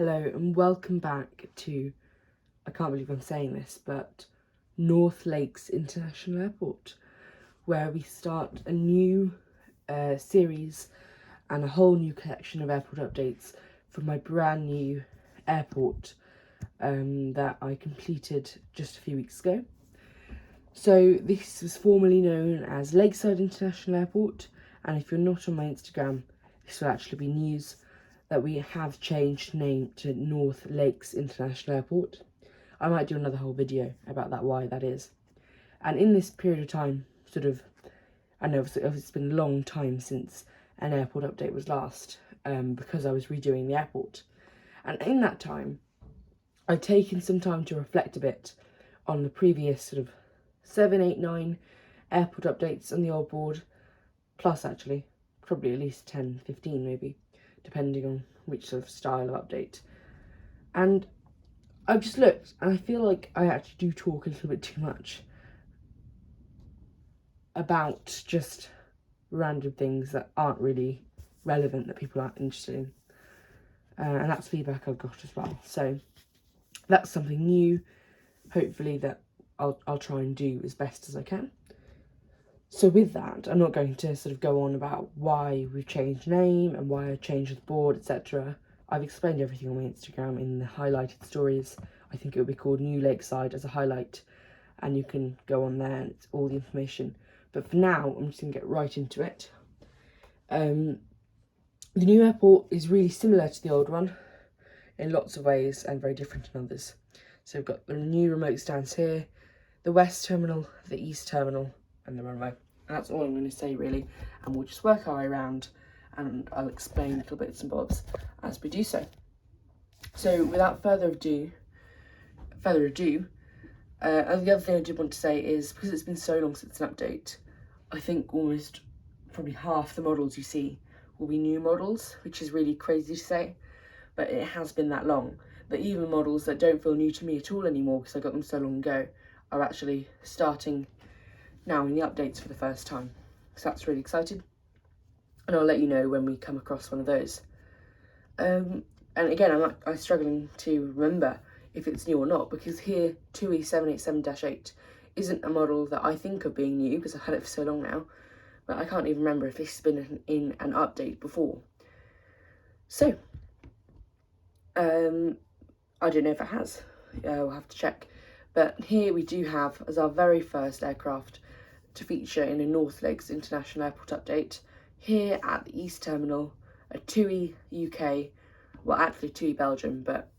Hello and welcome back to, I can't believe I'm saying this, but North Lakes International Airport, where we start a new series and a whole new collection of airport updates from my brand new airport that I completed just a few weeks ago. So this was formerly known as Lakeside International Airport, and if you're not on my Instagram, this will actually be news that we have changed name to North Lakes International Airport. I might do another whole video about that, why that is. And in this period of time, I know it's been a long time since an airport update was last, because I was redoing the airport. And in that time, I've taken some time to reflect a bit on the previous 7, 8, 9 airport updates on the old board, plus actually, probably at least 10, 15 maybe, depending on which style of update. And I've just looked, and I feel like I actually do talk a little bit too much about just random things that aren't really relevant, that people aren't interested in. And that's feedback I've got as well. So that's something new, hopefully, that I'll try and do as best as I can. So with that, I'm not going to go on about why we've changed name and why I changed the board, etc. I've explained everything on my Instagram in the highlighted stories. I think it would be called New Lakeside as a highlight, and you can go on there and it's all the information. But for now, I'm just going to get right into it. The new airport is really similar to the old one in lots of ways and very different in others. So we've got the new remote stands here, the west terminal, the east terminal, and the runway. And that's all I'm going to say really, and we'll just work our way around and I'll explain little bits and bobs as we do so. So without further ado, the other thing I did want to say is, because it's been so long since an update, I think almost probably half the models you see will be new models, which is really crazy to say, but it has been that long that even models that don't feel new to me at all anymore because I got them so long ago are actually starting now in the updates for the first time. So that's really exciting, and I'll let you know when we come across one of those. And again, I'm struggling to remember if it's new or not, because here 2E787-8 isn't a model that I think of being new because I've had it for so long now, but I can't even remember if this has been in an update before. So I don't know if it has, we'll have to check. But here we do have, as our very first aircraft to feature in a North Lakes International Airport update, here at the East Terminal, a 2E UK, well actually 2E Belgium, but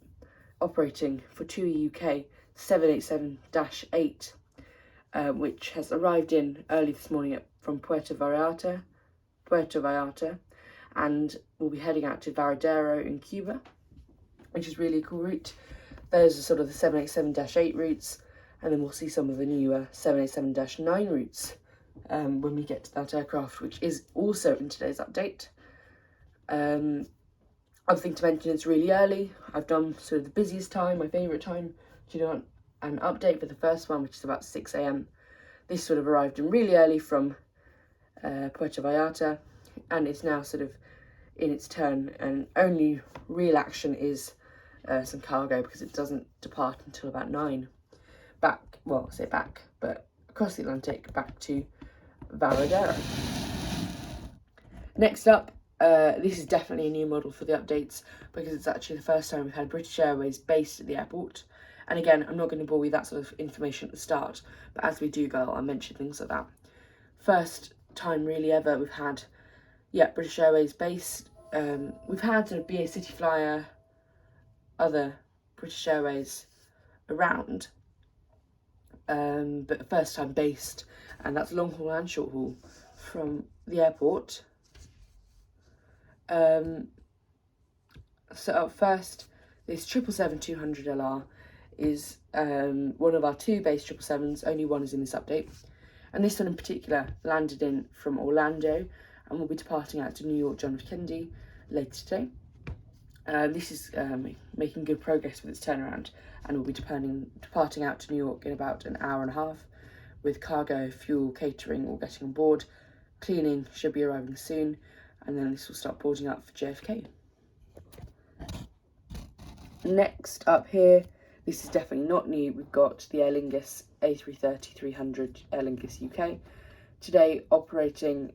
operating for 2E UK 787-8, which has arrived in early this morning from Puerto Vallarta, and will be heading out to Varadero in Cuba, which is really a cool route. Those are the 787-8 routes, and then we'll see some of the newer 787-9 routes when we get to that aircraft, which is also in today's update. Other thing to mention, it's really early. I've done the busiest time, my favourite time, to do an update for the first one, which is about 6 AM. This arrived in really early from Puerto Vallarta, and it's now in its turn, and only real action is some cargo, because it doesn't depart until about 9. But across the Atlantic, back to Varadero. Next up, this is definitely a new model for the updates, because it's actually the first time we've had British Airways based at the airport. And again, I'm not going to bore you with that information at the start, but as we do go, I'll mention things like that. First time really ever we've had, British Airways based. We've had BA City Flyer, other British Airways around, but the first time based, and that's long haul and short haul from the airport. So up first, this 777-200LR is one of our 2 base 777s, only one is in this update, and this one in particular landed in from Orlando and will be departing out to New York John F. Kennedy later today. This is making good progress with its turnaround, and will be departing out to New York in about an hour and a half, with cargo, fuel, catering all getting on board. Cleaning should be arriving soon, and then this will start boarding up for JFK. Next up here, this is definitely not new, we've got the Aer Lingus A330-300 Aer Lingus UK. Today operating,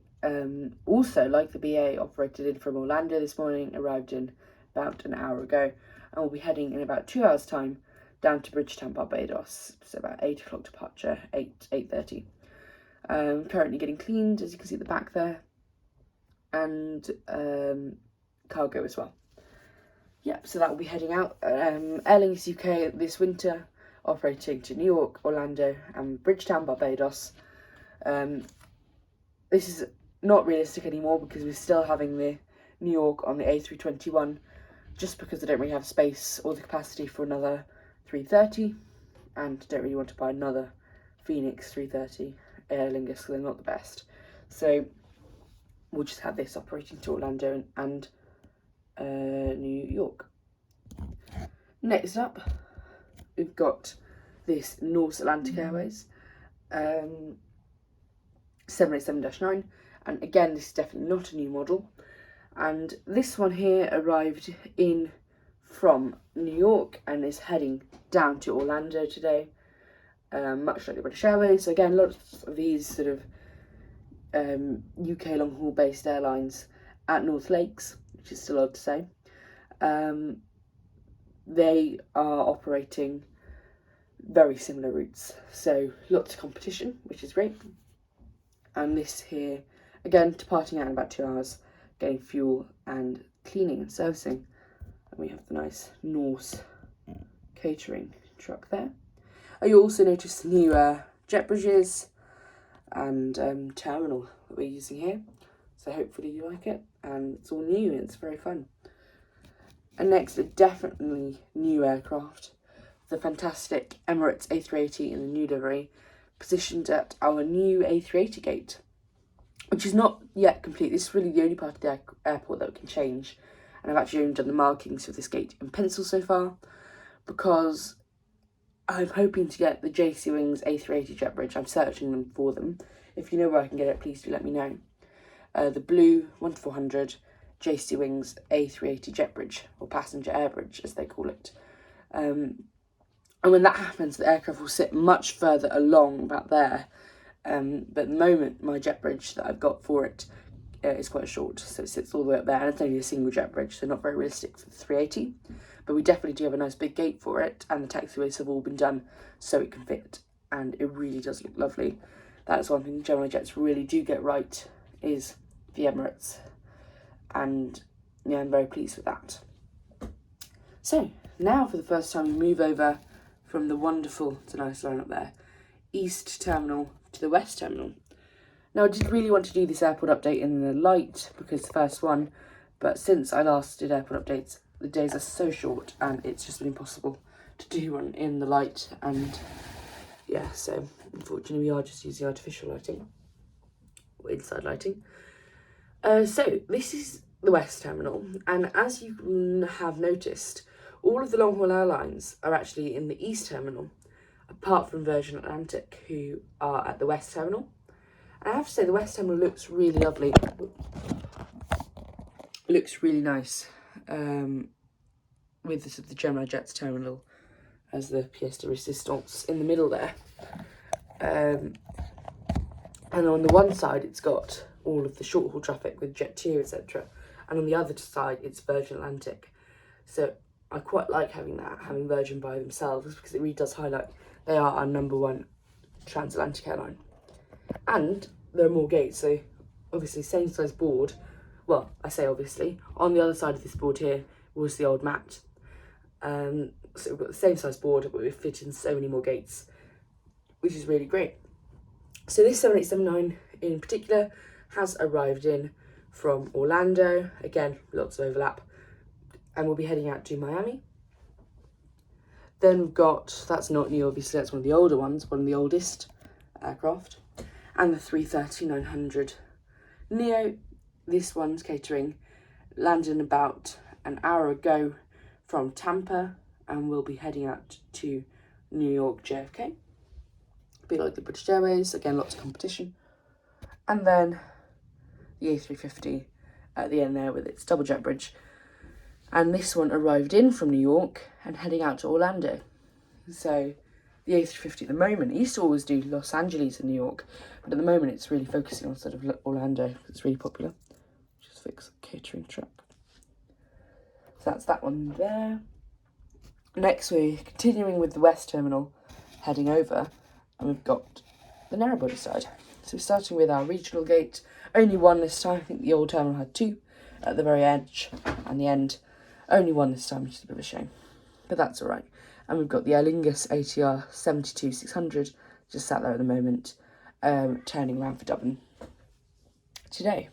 also like the BA, operated in from Orlando this morning, arrived in about an hour ago, and we'll be heading in about 2 hours time down to Bridgetown, Barbados, so about 8 o'clock departure, 8:30. Currently getting cleaned, as you can see at the back there, and cargo as well. Yep, so that will be heading out. Aer Lingus UK this winter, operating to New York, Orlando and Bridgetown, Barbados. This is not realistic anymore because we're still having the New York on the A321, just because I don't really have space or the capacity for another 330, and don't really want to buy another Phoenix 330 Aer Lingus because they're not the best. So we'll just have this operating to Orlando and New York. Next up, we've got this North Atlantic Airways 787-9, and again this is definitely not a new model, and this one here arrived in from New York and is heading down to Orlando today, much like the British Airways. So again, lots of these sort of UK long haul based airlines at North Lakes, which is still odd to say. They are operating very similar routes, so lots of competition, which is great. And this here, again, departing out in about 2 hours, getting fuel and cleaning and servicing. And we have the nice Norse catering truck there. You also notice the new jet bridges and terminal that we're using here. So hopefully you like it, and it's all new and it's very fun. And next, a definitely new aircraft, the fantastic Emirates A380 in the new livery, positioned at our new A380 gate, which is not yet complete. This is really the only part of the airport that we can change, and I've actually only done the markings for this gate in pencil so far, because I'm hoping to get the JC Wings A380 jet bridge. I'm searching them for them. If you know where I can get it, please do let me know. The blue 1-400 JC Wings A380 jet bridge, or passenger air bridge as they call it. And when that happens, the aircraft will sit much further along about there. But at the moment, my jet bridge that I've got for it is quite short, so it sits all the way up there, and it's only a single jet bridge, so not very realistic for the 380. But we definitely do have a nice big gate for it, and the taxiways have all been done so it can fit, and it really does look lovely. That's one thing Gemini Jets really do get right, is the Emirates, and yeah, I'm very pleased with that. So now for the first time we move over from the wonderful, it's a nice line up there, East Terminal to the West Terminal. Now I did really want to do this airport update in the light because it's the first one, but since I last did airport updates, the days are so short and it's just been impossible to do one in the light, and yeah, so unfortunately we are just using artificial lighting, or inside lighting. So this is the West Terminal, and as you have noticed, all of the long-haul airlines are actually in the East Terminal, apart from Virgin Atlantic, who are at the West Terminal. And I have to say, the West Terminal looks really lovely. Looks really nice, with the Gemini Jets terminal as the pièce de résistance in the middle there. And on the one side, it's got all of the short-haul traffic with Jet2, etc. And on the other side, it's Virgin Atlantic. So I quite like having that, having Virgin by themselves, because it really does highlight they are our #1 transatlantic airline. And there are more gates, so obviously same size board. Well, I say obviously, on the other side of this board here was the old mat. So we've got the same size board, but we fit in so many more gates, which is really great. So this 787-9 in particular has arrived in from Orlando. Again, lots of overlap. And we'll be heading out to Miami. Then we've got, that's not new obviously, that's one of the older ones, one of the oldest aircraft. And the 330-900 Neo. This one's catering, landed in about an hour ago from Tampa, and we'll be heading out to New York JFK. A bit like the British Airways, again lots of competition. And then the A350 at the end there with its double jet bridge. And this one arrived in from New York and heading out to Orlando. So the A350 at the moment, it used to always do Los Angeles and New York, but at the moment it's really focusing on sort of Orlando. It's really popular. Just fix the catering truck. So that's that one there. Next we're continuing with the West Terminal, heading over, and we've got the narrowbody side. So we're starting with our regional gate. Only one this time. I think the old terminal had two at the very edge and the end. Only one this time, which is a bit of a shame, but that's all right. And we've got the Aer Lingus ATR 72-600 just sat there at the moment, turning around for Dublin today.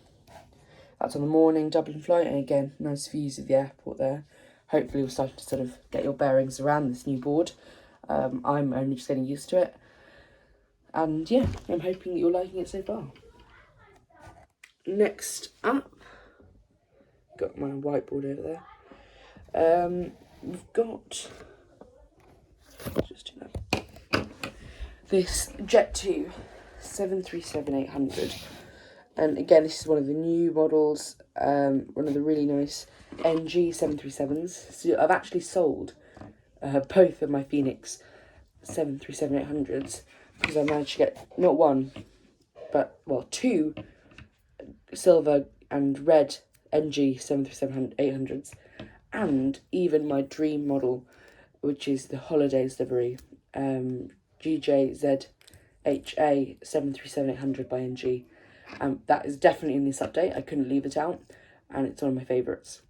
That's on the morning Dublin flight, and again, nice views of the airport there. Hopefully we'll start to sort of get your bearings around this new board. I'm only just getting used to it. And yeah, I'm hoping that you're liking it so far. Next up, got my whiteboard over there. We've got just do that. This Jet2 737-800, and again this is one of the new models, one of the really nice NG 737s. So I've actually sold both of my Phoenix 737-800s because I managed to get not one, but well, two silver and red NG 737-800s, and even my dream model, which is the Holidays livery, GJZHA 737-800 by NG. That is definitely in this update. I couldn't leave it out, and it's one of my favourites.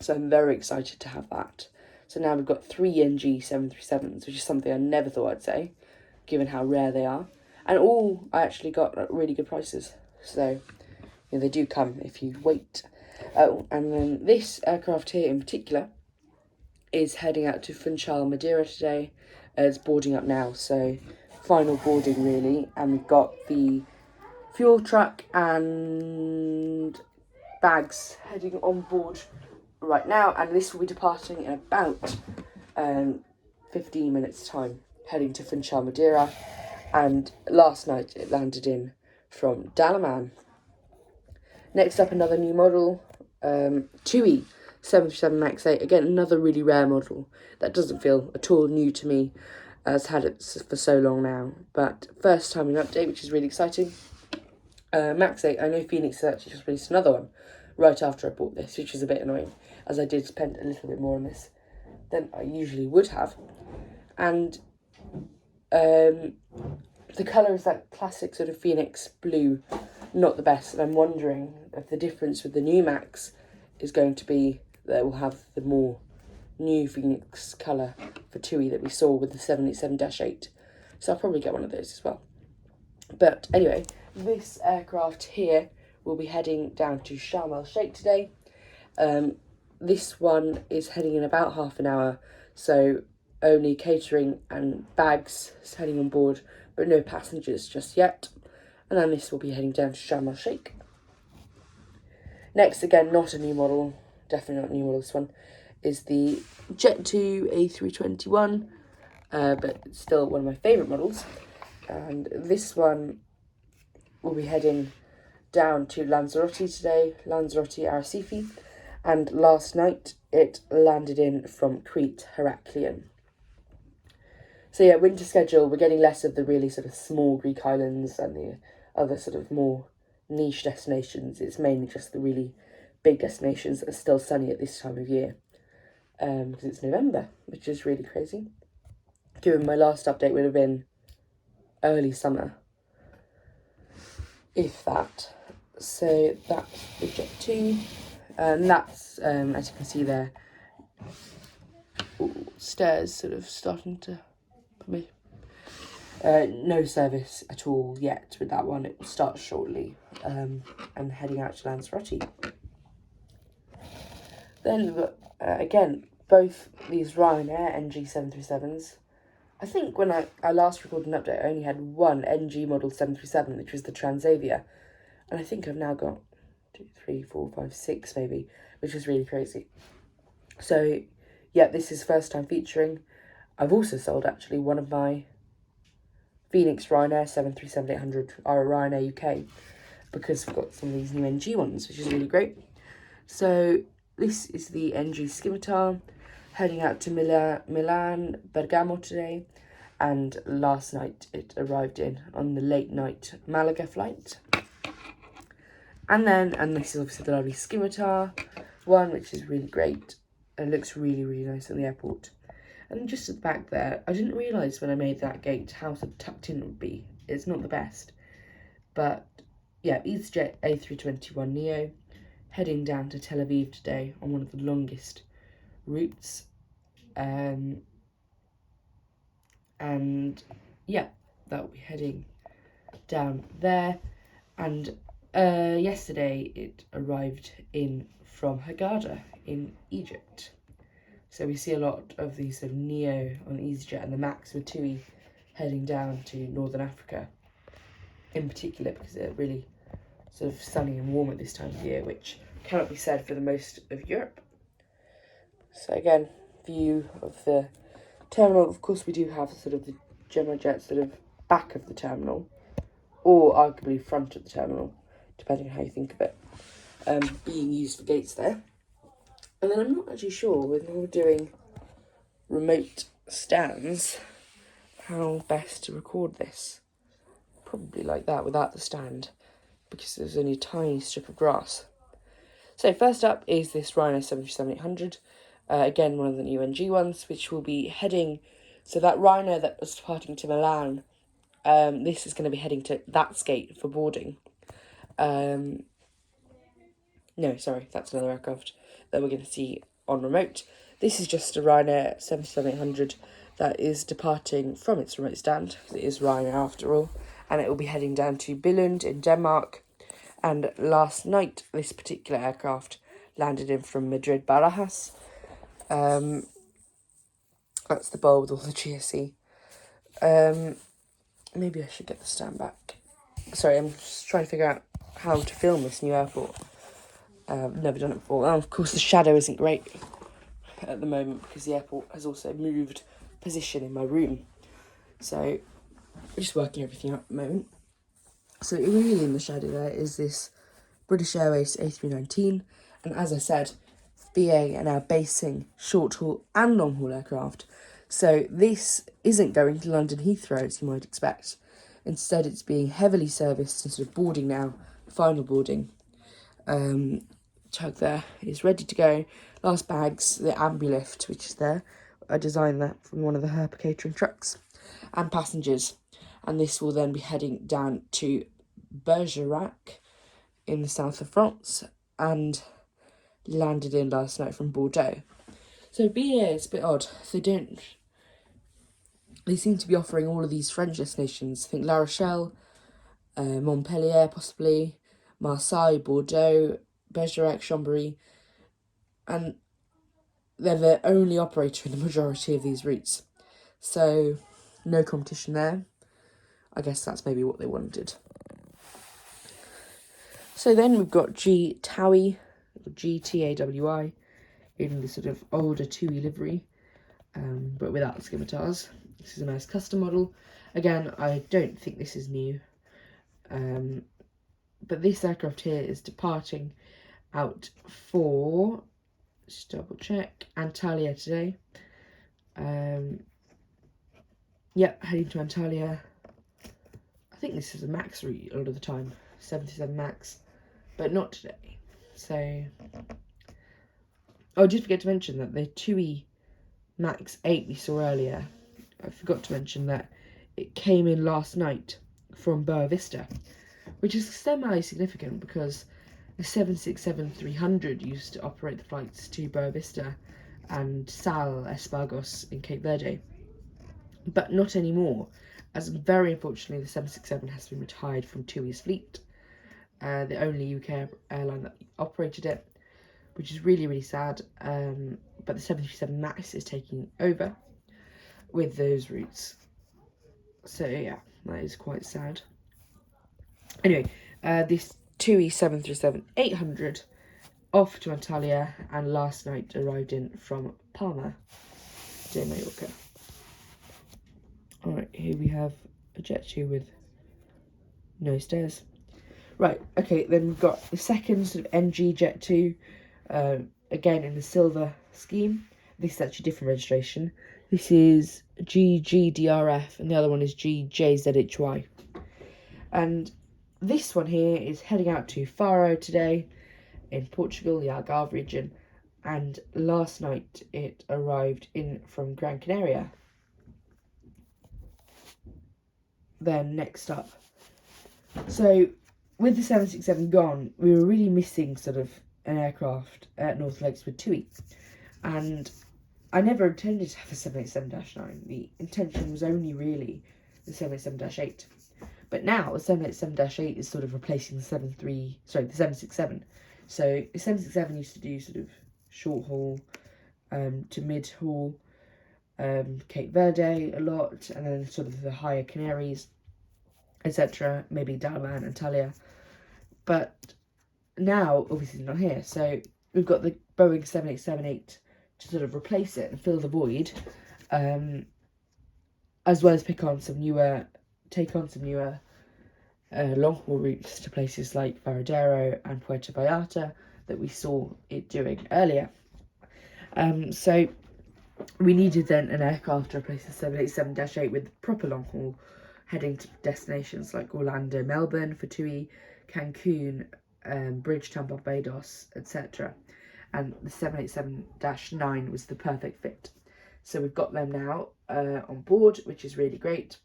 So I'm very excited to have that. So now we've got 3 NG 737s, which is something I never thought I'd say, given how rare they are. And all I actually got at really good prices. So you know, they do come if you wait. Oh, and then this aircraft here in particular is heading out to Funchal, Madeira today. It's boarding up now, so final boarding really. And we've got the fuel truck and bags heading on board right now, and this will be departing in about 15 minutes time, heading to Funchal, Madeira. And last night it landed in from Dalaman. Next up, another new model, TUI 737 MAX 8. Again, another really rare model that doesn't feel at all new to me, as had it for so long now. But first time in update, which is really exciting. MAX 8, I know Phoenix actually just released another one right after I bought this, which is a bit annoying, as I did spend a little bit more on this than I usually would have. And the colour is that classic sort of Phoenix blue, not the best. And I'm wondering if the difference with the new Max is going to be that we'll have the more new Phoenix colour for TUI that we saw with the 787-8. So I'll probably get one of those as well. But anyway, this aircraft here will be heading down to Sharm el Sheikh today. This one is heading in about half an hour, so only catering and bags is heading on board, but no passengers just yet. And then this will be heading down to Sharm el Sheikh. Next, again, not a new model, definitely not a new model, this one, is the Jet2 A321, but it's still one of my favourite models. And this one will be heading down to Lanzarote today, Lanzarote Arrecife, and last night it landed in from Crete, Heraklion. So yeah, winter schedule, we're getting less of the really sort of small Greek islands and the other sort of more niche destinations. It's mainly just the really big destinations that are still sunny at this time of year, because it's November, which is really crazy. Given my last update would have been early summer, if that. So that's the Jet2, and that's, as you can see there, stairs sort of starting to put me. No service at all yet with that one. It will start shortly, and heading out to Lanzarote. Then again, both these Ryanair NG 737s. I think when I last recorded an update, I only had one NG model 737, which was the Transavia. And I think I've now got 2, 3, 4, 5, 6 maybe, which is really crazy. So, yeah, this is first time featuring. I've also sold, actually, one of my Phoenix Ryanair 737-800 Ryanair UK, because we've got some of these new NG ones, which is really great. So, this is the NG Scimitar, heading out to Milan, Bergamo today, and last night it arrived in on the late night Malaga flight. And this is obviously the lovely Scimitar one, which is really great. It looks really, really nice in the airport. And just at the back there, I didn't realise when I made that gate how sort of tucked in it would be. It's not the best. But yeah, EasyJet A321neo, heading down to Tel Aviv today on one of the longest routes. And yeah, that will be heading down there. And yesterday it arrived in from Hurghada in Egypt. So we see a lot of these sort of Neo on EasyJet and the Max with TUI heading down to Northern Africa in particular, because they're really sort of sunny and warm at this time of year, which cannot be said for the most of Europe. So again, view of the terminal. Of course, we do have sort of the Gemma Jet sort of back of the terminal, or arguably front of the terminal, depending on how you think of it, being used for gates there. And then I'm not actually sure when we're doing remote stands how best to record this. Probably like that without the stand, because there's only a tiny strip of grass. So first up is this Rhino 737-800, again one of the new NG ones, which will be heading, so that Rhino that was departing to Milan, this is going to be heading to that gate for boarding. No, sorry, that's another aircraft that we're going to see on remote. This is just a Rhino 737-800 that is departing from its remote stand, because it is Rhino after all, and it will be heading down to Billund in Denmark. And last night, this particular aircraft landed in from Madrid Barajas. That's the bowl with all the GSE. Maybe I should get the stand back. Sorry, I'm just trying to figure out how to film this new airport. Never done it before. And of course, the shadow isn't great at the moment because the airport has also moved position in my room. So I'm just working everything out at the moment. So really in the shadow there is this British Airways A319. And as I said, BA are now basing short-haul and long-haul aircraft. So this isn't going to London Heathrow, as you might expect. Instead, it's being heavily serviced and sort of boarding now, final boarding. Tug there is ready to go. Last bags, the Ambulift, which is there. I designed that from one of the Herpa catering trucks. And passengers. And this will then be heading down to Bergerac in the south of France and landed in last night from Bordeaux. So BA is a bit odd. They seem to be offering all of these French destinations. I think La Rochelle, Montpellier possibly, Marseille, Bordeaux, Bergerac, Chambéry, and they're the only operator in the majority of these routes. So no competition there. I guess that's maybe what they wanted. So then we've got GTAWI, GTAWI, in the sort of older TUI livery, but without the scimitars. This is a nice custom model. Again, I don't think this is new, but this aircraft here is departing out for, just double check, Antalya today. Heading to Antalya. I think this is a MAX route a lot of the time, 77 MAX, but not today. So, I did forget to mention that the TUI MAX 8 we saw earlier, I forgot to mention that it came in last night from Boa Vista, which is semi-significant because the 767-300 used to operate the flights to Boa Vista and Sal Espagos in Cape Verde, but not anymore, as very unfortunately the 767 has been retired from TUI's fleet, the only UK airline that operated it, which is really, really sad, but the 737 MAX is taking over with those routes. So yeah, that is quite sad. Anyway, this TUI 737-800 off to Antalya, and last night arrived in from Palma de Mallorca. Alright, here we have a Jet 2 with no stairs. Right, okay, then we've got the second sort of NG Jet 2, again in the silver scheme. This is actually a different registration. This is GGDRF and the other one is GJZHY. And this one here is heading out to Faro today in Portugal, the Algarve region. And last night it arrived in from Gran Canaria. Then next up. So with the 767 gone, we were really missing sort of an aircraft at North Lakes with TUI. And I never intended to have a 787-9. The intention was only really the 787-8. But now the 787-8 is sort of replacing the 767. So the 767 used to do sort of short haul to mid haul, Cape Verde a lot, and then sort of the higher Canaries, etc. Maybe Dalaman and Talia. But now, obviously not here. So we've got the Boeing 787-8 to sort of replace it and fill the void, as well as take on some newer long haul routes to places like Varadero and Puerto Vallarta that we saw it doing earlier. So we needed then an aircraft to replace the 787-8 with proper long haul, heading to destinations like Orlando, Melbourne for TUI, Cancun, Bridgetown, Barbados, etc. And the 787-9 was the perfect fit. So we've got them now on board, which is really great.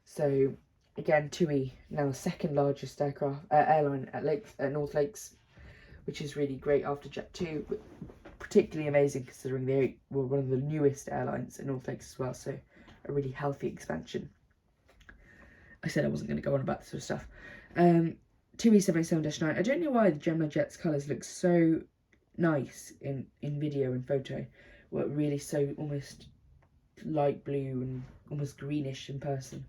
So again, TUI now the second largest airline at North Lakes, which is really great after Jet2. Particularly amazing considering they were one of the newest airlines at North Lakes as well. So a really healthy expansion. I said I wasn't going to go on about this sort of stuff. TUI 787-9. I don't know why the Gemini Jet's colours look so nice in video and photo. Well, really so almost light blue and almost greenish in person.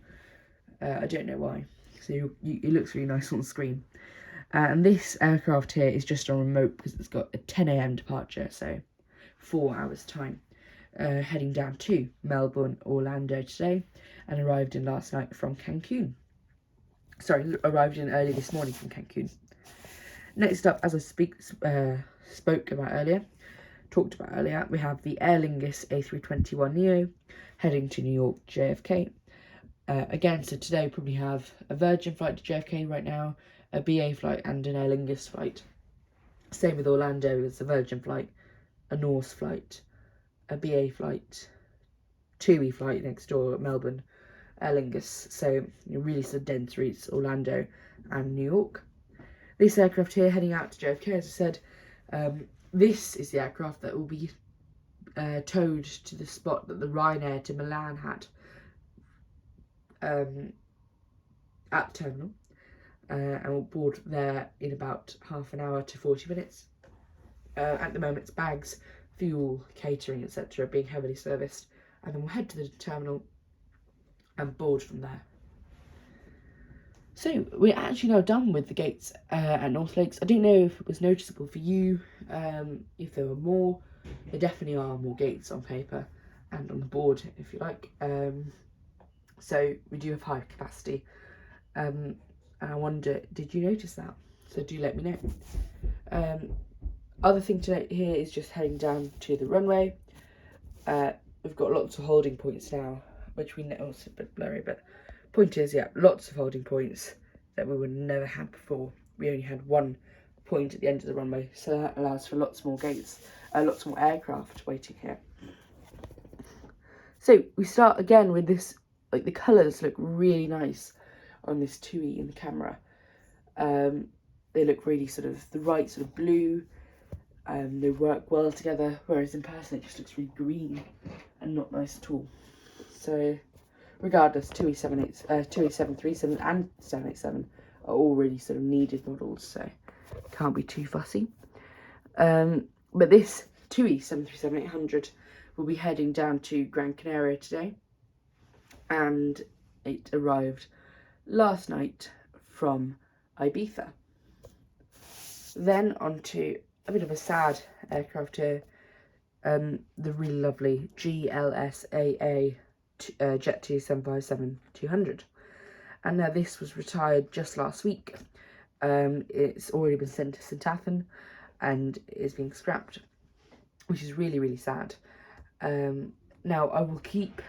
I don't know why. So it looks really nice on the screen. And this aircraft here is just on remote because it's got a 10 a.m. departure, so 4 hours time. Heading down to Melbourne, Orlando today, and arrived in last night from Cancun. Sorry, arrived in early this morning from Cancun. Next up, as I talked about earlier, we have the Aer Lingus A321neo heading to New York JFK. Again, so today we probably have a Virgin flight to JFK right now, a BA flight and an Aer Lingus flight. Same with Orlando, it's a Virgin flight, a Norse flight, a BA flight, TUI flight next door at Melbourne, Aer Lingus. So really sort of dense routes, Orlando and New York. This aircraft here heading out to JFK, as I said, this is the aircraft that will be towed to the spot that the Ryanair to Milan had at the terminal. And we'll board there in about half an hour to 40 minutes. At the moment, it's bags, fuel, catering, etc. being heavily serviced. And then we'll head to the terminal and board from there. So, we're actually now done with the gates at North Lakes. I don't know if it was noticeable for you, if there were more. There definitely are more gates on paper and on the board, if you like. So, we do have high capacity. And I wonder, did you notice that? So do let me know. Other thing to note here is just heading down to the runway. We've got lots of holding points now, which we know it's a bit blurry, but point is, yeah, lots of holding points that we would never had before. We only had one point at the end of the runway, so that allows for lots more gates, lots more aircraft waiting here. So we start again with this, like the colours look really nice on this TUI in the camera. They look really sort of the right sort of blue. They work well together, whereas in person it just looks really green and not nice at all. So regardless, TUI 737 and 787 are all really sort of needed models, so can't be too fussy. But this TUI 737-800 will be heading down to Gran Canaria today, and it arrived last night from Ibiza. Then on to a bit of a sad aircraft here, the really lovely GLSAA Jet2 757-200. And now this was retired just last week. It's already been sent to St Athan and is being scrapped. which is really, really sad. Now, I will keep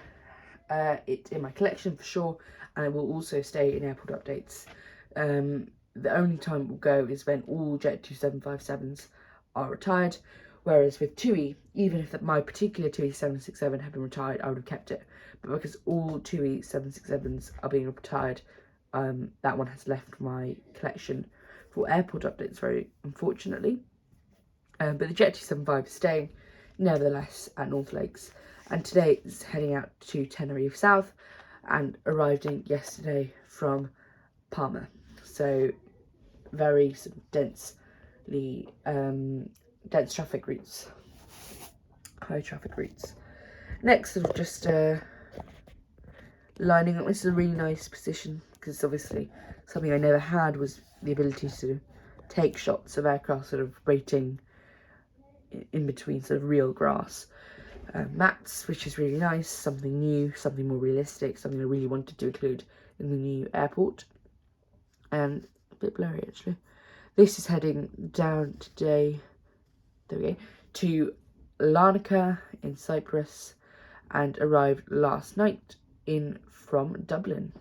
it in my collection for sure, and it will also stay in airport updates. The only time it will go is when all Jet 2 757s are retired, whereas with TUI, even if my particular TUI 767 had been retired, I would have kept it. But because all TUI 767s are being retired, that one has left my collection for airport updates, very unfortunately. But the Jet 275 is staying, nevertheless, at North Lakes. And today it's heading out to Tenerife South and arrived in yesterday from Palma. So very sort of densely, dense traffic routes, high traffic routes. Next, sort of just lining up. This is a really nice position because obviously something I never had was the ability to take shots of aircraft sort of rating in between sort of real grass mats, which is really nice, something new, something more realistic, something I really wanted to include in the new airport. And a bit blurry actually. This is heading down today, there we go, to Larnaca in Cyprus and arrived last night in from Dublin.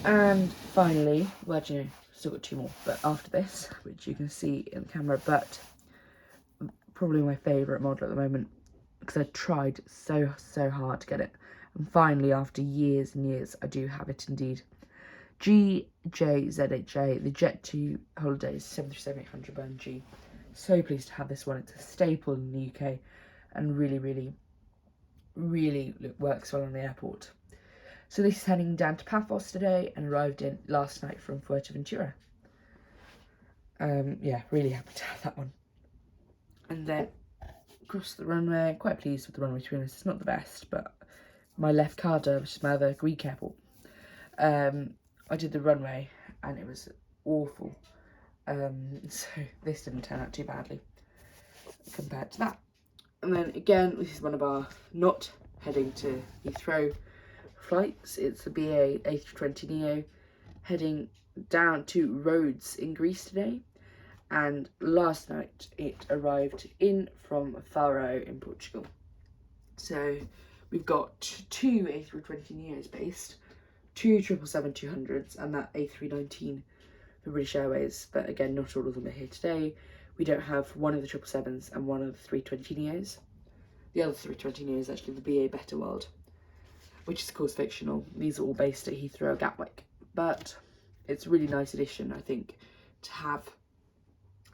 And finally, well, you know, still got two more, but after this, which you can see in the camera, but probably my favourite model at the moment because I tried so hard to get it, and finally after years and years I do have it indeed. GJZHA, the Jet 2 Holidays 737-800 Burn G. So pleased to have this one. It's a staple in the UK and really works well on the airport. So this is heading down to Paphos today and arrived in last night from Fuerteventura. Yeah, really happy to have that one. And then across the runway, quite pleased with the runway, to be honest. It's not the best, but my Lefkada, which is my other Greek airport, I did the runway and it was awful. So this didn't turn out too badly compared to that. And then again, this is one of our not heading to Heathrow flights. It's the BA A320neo heading down to Rhodes in Greece today. And last night it arrived in from Faro in Portugal. So we've got two A320neos based, two 777-200s and that A319 for British Airways, but again not all of them are here today. We don't have one of the 777s and one of the 320neos. The other 320neo is actually the BA Better World, which is of course fictional. These are all based at Heathrow or Gatwick, but it's a really nice addition I think to have,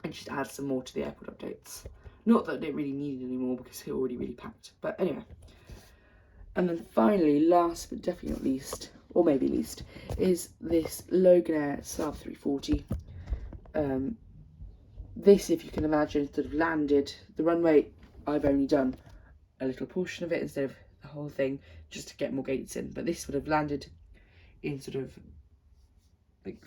and just add some more to the airport updates. Not that I don't really need it anymore because it's already really packed, but anyway. And then finally, last but definitely not least, or maybe least, is this Loganair Saab 340. This, if you can imagine, sort of landed the runway. I've only done a little portion of it instead of the whole thing, just to get more gates in. But this would have landed in sort of like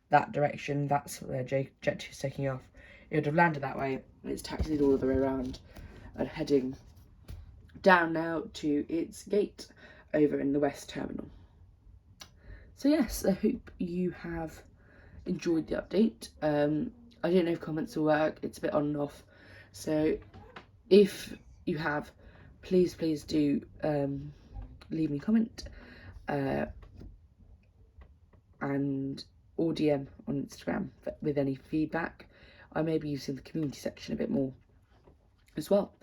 that direction. That's where Jet 2 is taking off. It would have landed that way, and it's taxied all the way around and heading down now to its gate over in the West Terminal. So yes, I hope you have enjoyed the update. I don't know if comments will work, it's a bit on and off, so if you have, please do leave me a comment and or DM on Instagram with any feedback. I may be using the community section a bit more as well.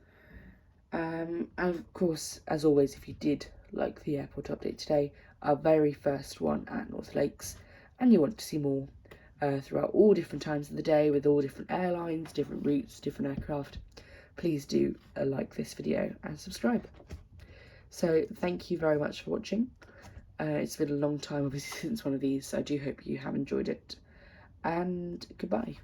And of course, as always, if you did like the airport update today, our very first one at North Lakes, and you want to see more throughout all different times of the day with all different airlines, different routes, different aircraft, please do like this video and subscribe. So thank you very much for watching. It's been a long time obviously since one of these, so I do hope you have enjoyed it, and goodbye.